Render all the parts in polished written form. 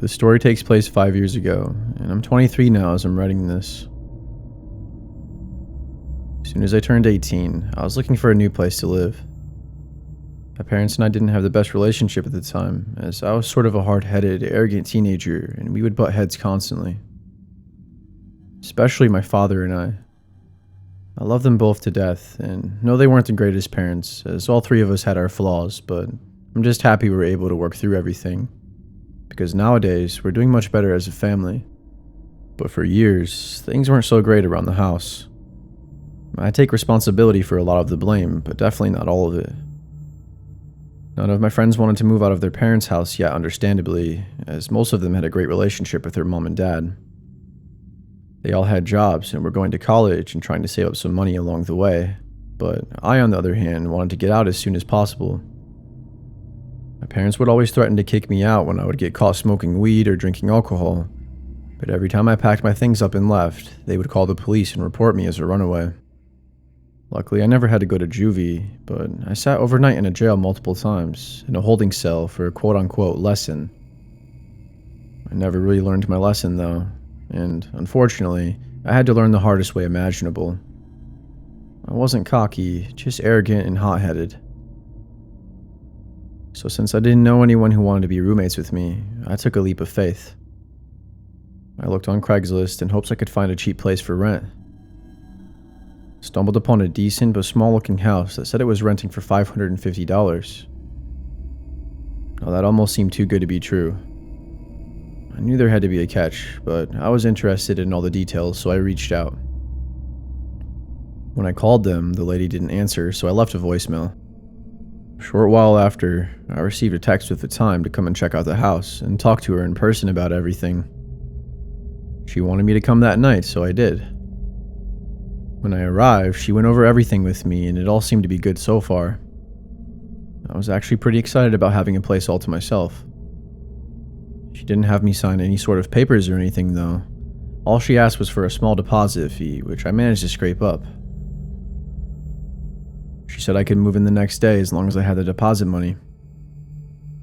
The story takes place 5 years ago, and I'm 23 now as I'm writing this. As soon as I turned 18, I was looking for a new place to live. My parents and I didn't have the best relationship at the time, as I was sort of a hard-headed, arrogant teenager, and we would butt heads constantly. Especially my father and I. I love them both to death, and no, they weren't the greatest parents, as all three of us had our flaws, but I'm just happy we were able to work through everything. Because nowadays, we're doing much better as a family. But for years, things weren't so great around the house. I take responsibility for a lot of the blame, but definitely not all of it. None of my friends wanted to move out of their parents' house yet, understandably, as most of them had a great relationship with their mom and dad. They all had jobs and were going to college and trying to save up some money along the way, but I, on the other hand, wanted to get out as soon as possible. My parents would always threaten to kick me out when I would get caught smoking weed or drinking alcohol, but every time I packed my things up and left, they would call the police and report me as a runaway. Luckily, I never had to go to juvie, but I sat overnight in a jail multiple times, in a holding cell for a quote-unquote lesson. I never really learned my lesson, though, and unfortunately, I had to learn the hardest way imaginable. I wasn't cocky, just arrogant and hot-headed. So since I didn't know anyone who wanted to be roommates with me, I took a leap of faith. I looked on Craigslist in hopes I could find a cheap place for rent. Stumbled upon a decent but small-looking house that said it was renting for $550. Now that almost seemed too good to be true. I knew there had to be a catch, but I was interested in all the details, so I reached out. When I called them, the lady didn't answer, so I left a voicemail. A short while after, I received a text with the time to come and check out the house and talk to her in person about everything. She wanted me to come that night, so I did. When I arrived, she went over everything with me, and it all seemed to be good so far. I was actually pretty excited about having a place all to myself. She didn't have me sign any sort of papers or anything, though. All she asked was for a small deposit fee, which I managed to scrape up. She said I could move in the next day as long as I had the deposit money.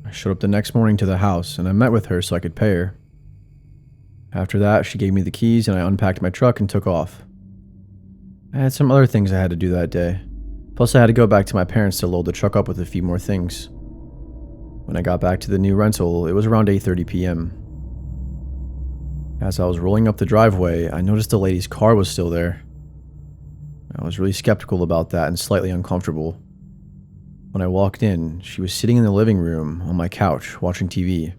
I showed up the next morning to the house, and I met with her so I could pay her. After that, she gave me the keys, and I unpacked my truck and took off. I had some other things I had to do that day. Plus, I had to go back to my parents to load the truck up with a few more things. When I got back to the new rental, it was around 8:30 p.m. As I was rolling up the driveway, I noticed the lady's car was still there. I was really skeptical about that and slightly uncomfortable. When I walked in, she was sitting in the living room on my couch watching TV.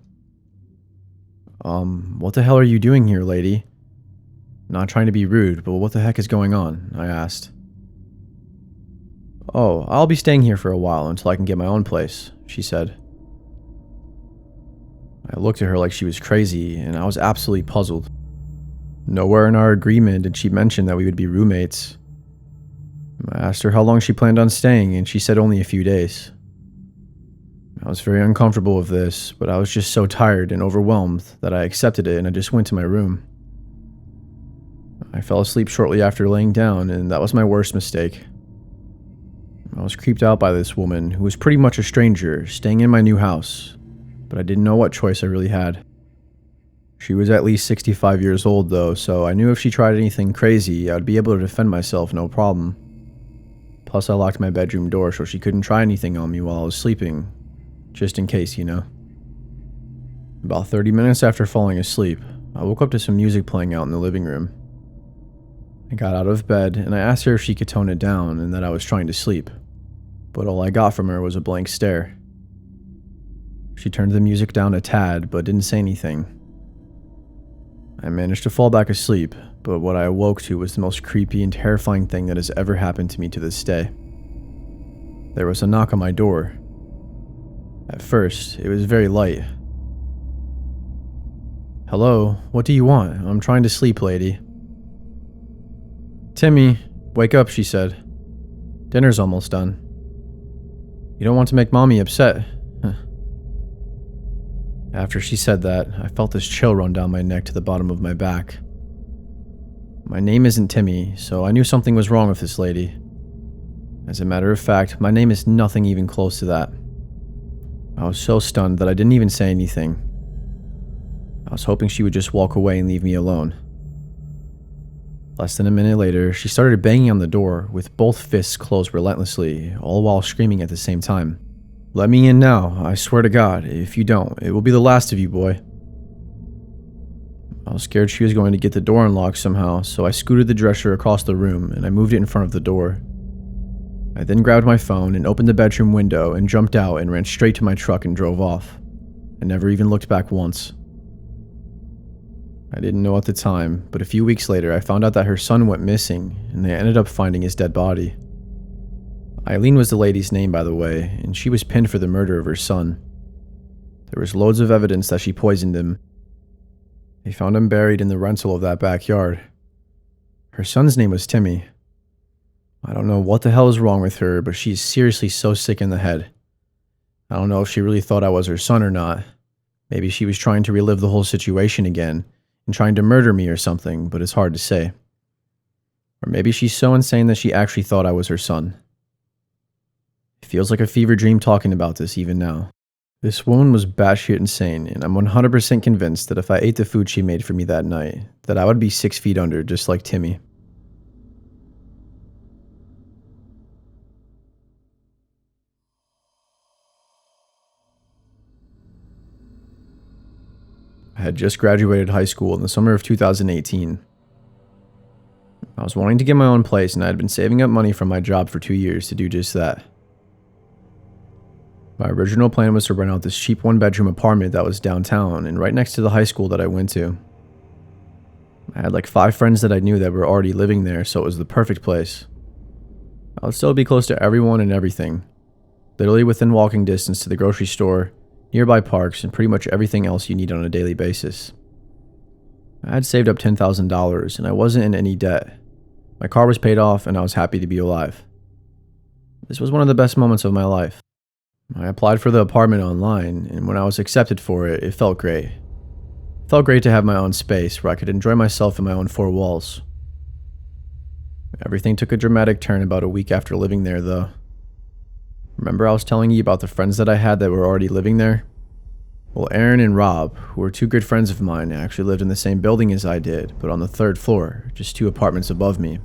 What the hell are you doing here, lady? Not trying to be rude, but what the heck is going on? I asked. Oh, I'll be staying here for a while until I can get my own place, she said. I looked at her like she was crazy, and I was absolutely puzzled. Nowhere in our agreement did she mention that we would be roommates. I asked her how long she planned on staying, and she said only a few days. I was very uncomfortable with this, but I was just so tired and overwhelmed that I accepted it and I just went to my room. I fell asleep shortly after laying down, and that was my worst mistake. I was creeped out by this woman who was pretty much a stranger staying in my new house, but I didn't know what choice I really had. She was at least 65 years old though, so I knew if she tried anything crazy, I would be able to defend myself no problem. Plus, I locked my bedroom door so she couldn't try anything on me while I was sleeping, just in case, you know. About 30 minutes after falling asleep, I woke up to some music playing out in the living room. I got out of bed and I asked her if she could tone it down and that I was trying to sleep, but all I got from her was a blank stare. She turned the music down a tad, but didn't say anything. I managed to fall back asleep, but what I awoke to was the most creepy and terrifying thing that has ever happened to me to this day. There was a knock on my door. At first, it was very light. Hello, what do you want? I'm trying to sleep, lady. Timmy, wake up, she said. Dinner's almost done. You don't want to make mommy upset. After she said that, I felt this chill run down my neck to the bottom of my back. My name isn't Timmy, so I knew something was wrong with this lady. As a matter of fact, my name is nothing even close to that. I was so stunned that I didn't even say anything. was hoping she would just walk away and leave me alone. Less than a minute later, she started banging on the door with both fists closed relentlessly, all while screaming at the same time. "Let me in now, I swear to God. If you don't, it will be the last of you, boy." I was scared she was going to get the door unlocked somehow, so I scooted the dresser across the room and I moved it in front of the door. I then grabbed my phone and opened the bedroom window and jumped out and ran straight to my truck and drove off. I never even looked back once. I didn't know at the time, but a few weeks later I found out that her son went missing and they ended up finding his dead body. Eileen was the lady's name, by the way, and she was pinned for the murder of her son. There was loads of evidence that she poisoned him. They found him buried in the rental of that backyard. Her son's name was Timmy. I don't know what the hell is wrong with her, but she's seriously so sick in the head. I don't know if she really thought I was her son or not. Maybe she was trying to relive the whole situation again and trying to murder me or something, but it's hard to say. Or maybe she's so insane that she actually thought I was her son. It feels like a fever dream talking about this even now. This woman was batshit insane, and I'm 100% convinced that if I ate the food she made for me that night, that I would be 6 feet under, just like Timmy. I had just graduated high school in the summer of 2018. I was wanting to get my own place, and I had been saving up money from my job for 2 years to do just that. My original plan was to rent out this cheap one-bedroom apartment that was downtown and right next to the high school that I went to. I had like 5 friends that I knew that were already living there, so it was the perfect place. I would still be close to everyone and everything, literally within walking distance to the grocery store, nearby parks, and pretty much everything else you need on a daily basis. I had saved up $10,000 and I wasn't in any debt. My car was paid off and I was happy to be alive. This was one of the best moments of my life. I applied for the apartment online, and when I was accepted for it, it felt great. It felt great to have my own space where I could enjoy myself in my own 4 walls. Everything took a dramatic turn about a week after living there, though. Remember I was telling you about the friends that I had that were already living there? Well, Aaron and Rob, who were 2 good friends of mine, actually lived in the same building as I did, but on the 3rd floor, just 2 apartments above me,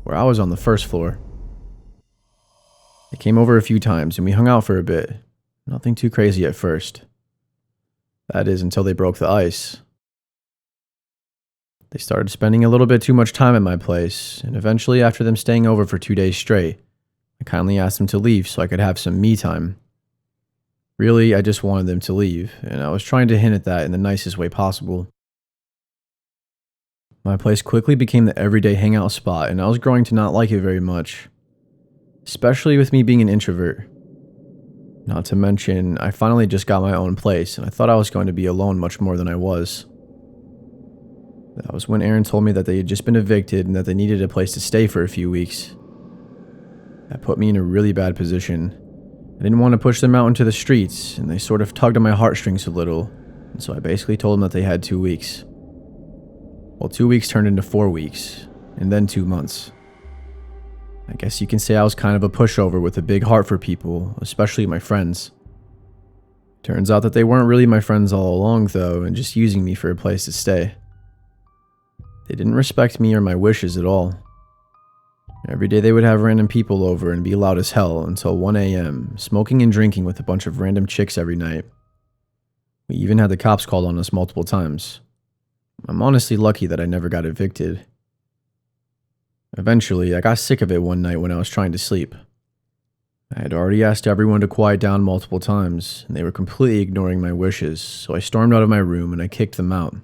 where I was on the 1st floor. They came over a few times and we hung out for a bit. Nothing too crazy at first. That is, until they broke the ice. They started spending a little bit too much time at my place, and eventually after them staying over for 2 days straight, I kindly asked them to leave so I could have some me time. Really, I just wanted them to leave, and I was trying to hint at that in the nicest way possible. My place quickly became the everyday hangout spot, and I was growing to not like it very much. Especially with me being an introvert. Not to mention, I finally just got my own place, and I thought I was going to be alone much more than I was. That was when Aaron told me that they had just been evicted and that they needed a place to stay for a few weeks. That put me in a really bad position. I didn't want to push them out into the streets, and they sort of tugged on my heartstrings a little, and so I basically told them that they had 2 weeks. Well, 2 weeks turned into 4 weeks, and then 2 months. I guess you can say I was kind of a pushover with a big heart for people, especially my friends. Turns out that they weren't really my friends all along, though, and just using me for a place to stay. They didn't respect me or my wishes at all. Every day they would have random people over and be loud as hell until 1 a.m., smoking and drinking with a bunch of random chicks every night. We even had the cops called on us multiple times. I'm honestly lucky that I never got evicted. Eventually, I got sick of it one night when I was trying to sleep. I had already asked everyone to quiet down multiple times, and they were completely ignoring my wishes, so I stormed out of my room and I kicked them out.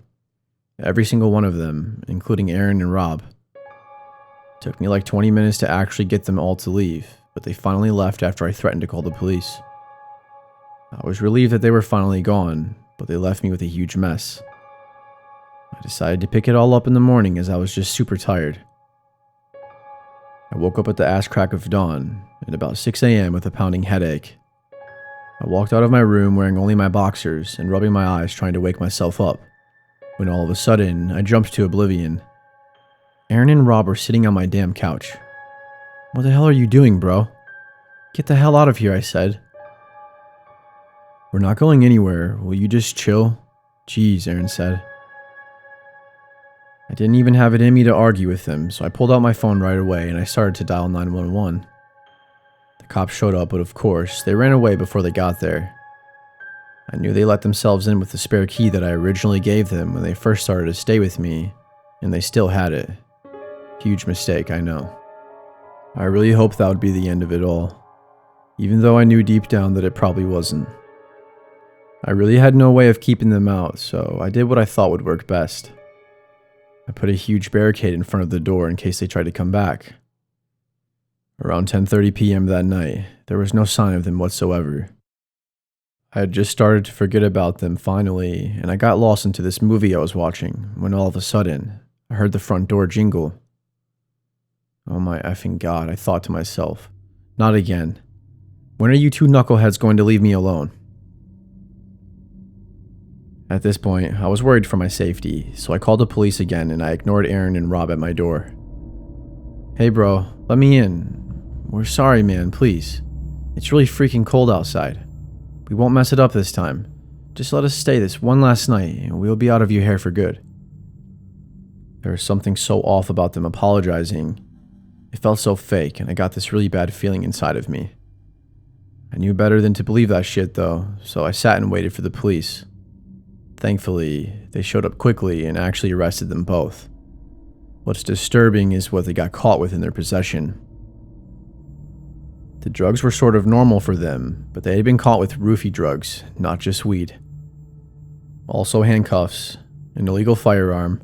Every single one of them, including Aaron and Rob. It took me like 20 minutes to actually get them all to leave, but they finally left after I threatened to call the police. I was relieved that they were finally gone, but they left me with a huge mess. I decided to pick it all up in the morning as I was just super tired. I woke up at the ass crack of dawn, at about 6 a.m. with a pounding headache. I walked out of my room wearing only my boxers and rubbing my eyes trying to wake myself up, when all of a sudden, I jumped to oblivion. Aaron and Rob were sitting on my damn couch. "What the hell are you doing, bro?" "Get the hell out of here," I said. "We're not going anywhere. Will you just chill?" "Jeez," Aaron said. I didn't even have it in me to argue with them, so I pulled out my phone right away and I started to dial 911. The cops showed up, but of course, they ran away before they got there. I knew they let themselves in with the spare key that I originally gave them when they first started to stay with me, and they still had it. Huge mistake, I know. I really hoped that would be the end of it all, even though I knew deep down that it probably wasn't. I really had no way of keeping them out, so I did what I thought would work best. I put a huge barricade in front of the door in case they tried to come back. Around 10:30 p.m. that night, there was no sign of them whatsoever. I had just started to forget about them finally, and I got lost into this movie I was watching when all of a sudden, I heard the front door jingle. Oh my effing god, I thought to myself. Not again. When are you two knuckleheads going to leave me alone? At this point, I was worried for my safety, so I called the police again and I ignored Aaron and Rob at my door. Hey bro, let me in. We're sorry man, please. It's really freaking cold outside. We won't mess it up this time. Just let us stay this one last night and we'll be out of your hair for good. There was something so off about them apologizing. It felt so fake and I got this really bad feeling inside of me. I knew better than to believe that shit though, so I sat and waited for the police. Thankfully, they showed up quickly and actually arrested them both. What's disturbing is what they got caught with in their possession. The drugs were sort of normal for them, but they had been caught with roofie drugs, not just weed. Also handcuffs, an illegal firearm,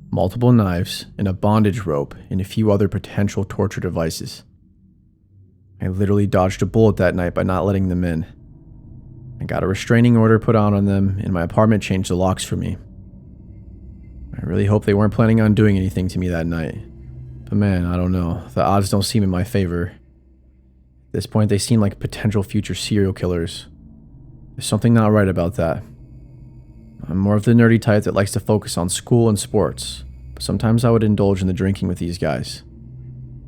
multiple knives, and a bondage rope, and a few other potential torture devices. I literally dodged a bullet that night by not letting them in. I got a restraining order put out on them, and my apartment changed the locks for me. I really hope they weren't planning on doing anything to me that night. But man, I don't know. The odds don't seem in my favor. At this point, they seem like potential future serial killers. There's something not right about that. I'm more of the nerdy type that likes to focus on school and sports, but sometimes I would indulge in the drinking with these guys.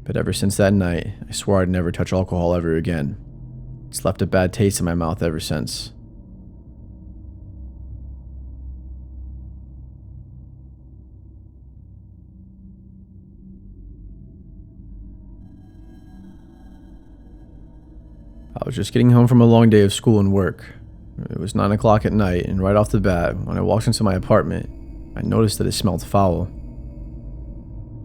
But ever since that night, I swore I'd never touch alcohol ever again. It's left a bad taste in my mouth ever since. I was just getting home from a long day of school and work. It was 9 o'clock at night, and right off the bat, when I walked into my apartment, I noticed that it smelled foul.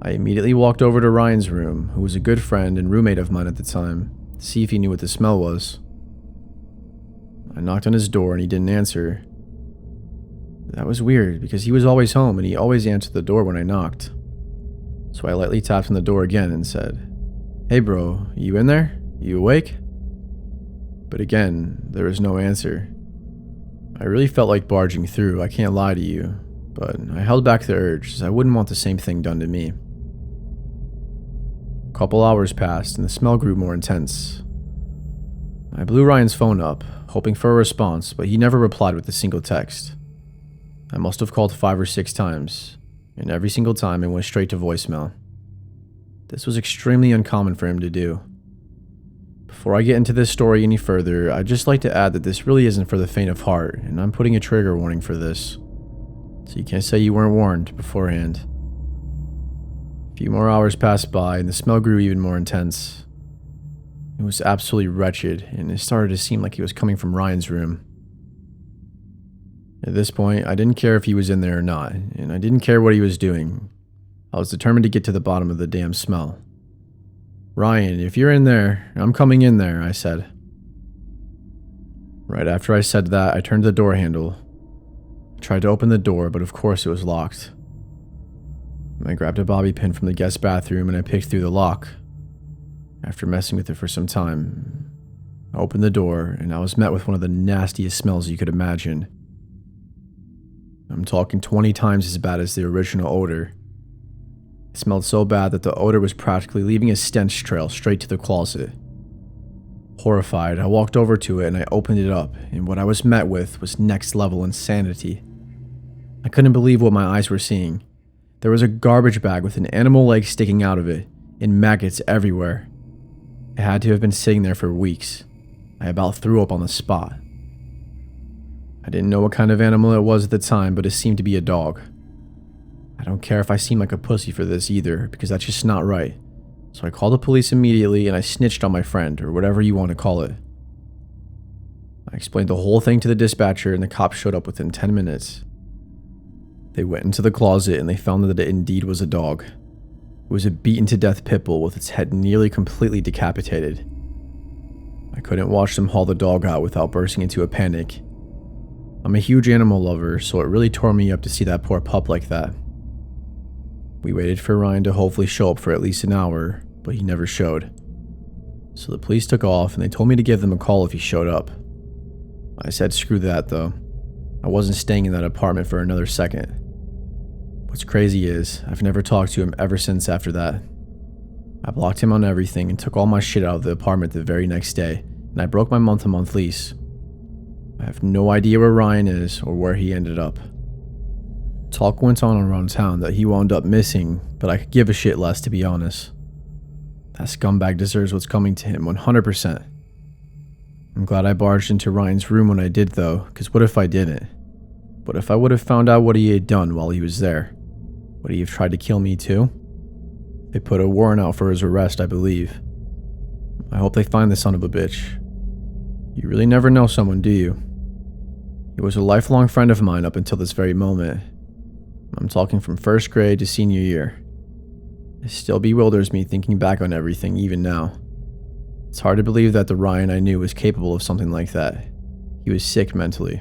I immediately walked over to Ryan's room, who was a good friend and roommate of mine at the time, to see if he knew what the smell was. I knocked on his door and he didn't answer. That was weird because he was always home and he always answered the door when I knocked. So I lightly tapped on the door again and said, "Hey bro, you in there? You awake?" But again, there was no answer. I really felt like barging through, I can't lie to you, but I held back the urge as I wouldn't want the same thing done to me. A couple hours passed and the smell grew more intense. I blew Ryan's phone up, hoping for a response, but he never replied with a single text. I must have called 5 or 6 times, and every single time it went straight to voicemail. This was extremely uncommon for him to do. Before I get into this story any further, I'd just like to add that this really isn't for the faint of heart, and I'm putting a trigger warning for this. So you can't say you weren't warned beforehand. A few more hours passed by and the smell grew even more intense. It was absolutely wretched, and it started to seem like it was coming from Ryan's room. At this point, I didn't care if he was in there or not, and I didn't care what he was doing. I was determined to get to the bottom of the damn smell. "Ryan, if you're in there, I'm coming in there," I said. Right after I said that, I turned the door handle. I tried to open the door, but of course it was locked. I grabbed a bobby pin from the guest bathroom and I picked through the lock. After messing with it for some time, I opened the door and I was met with one of the nastiest smells you could imagine. I'm talking 20 times as bad as the original odor. It smelled so bad that the odor was practically leaving a stench trail straight to the closet. Horrified, I walked over to it and I opened it up, and what I was met with was next level insanity. I couldn't believe what my eyes were seeing. There was a garbage bag with an animal leg sticking out of it, and maggots everywhere. It had to have been sitting there for weeks. I about threw up on the spot. I didn't know what kind of animal it was at the time, but it seemed to be a dog. I don't care if I seem like a pussy for this either, because that's just not right. So I called the police immediately and I snitched on my friend, or whatever you want to call it. I explained the whole thing to the dispatcher and the cops showed up within 10 minutes. They went into the closet and they found that it indeed was a dog. It was a beaten to death pit bull with its head nearly completely decapitated. I couldn't watch them haul the dog out without bursting into a panic. I'm a huge animal lover, so it really tore me up to see that poor pup like that. We waited for Ryan to hopefully show up for at least an hour, but he never showed. So the police took off and they told me to give them a call if he showed up. I said screw that though. I wasn't staying in that apartment for another second. What's crazy is, I've never talked to him ever since after that. I blocked him on everything and took all my shit out of the apartment the very next day, and I broke my month-to-month lease. I have no idea where Ryan is or where he ended up. Talk went on around town that he wound up missing, but I could give a shit less to be honest. That scumbag deserves what's coming to him 100%. I'm glad I barged into Ryan's room when I did though, because what if I didn't? What if I would have found out what he had done while he was there? Would he have tried to kill me too? They put a warrant out for his arrest, I believe. I hope they find the son of a bitch. You really never know someone, do you? He was a lifelong friend of mine up until this very moment. I'm talking from first grade to senior year. It still bewilders me thinking back on everything even now. It's hard to believe that the Ryan I knew was capable of something like that. He was sick mentally.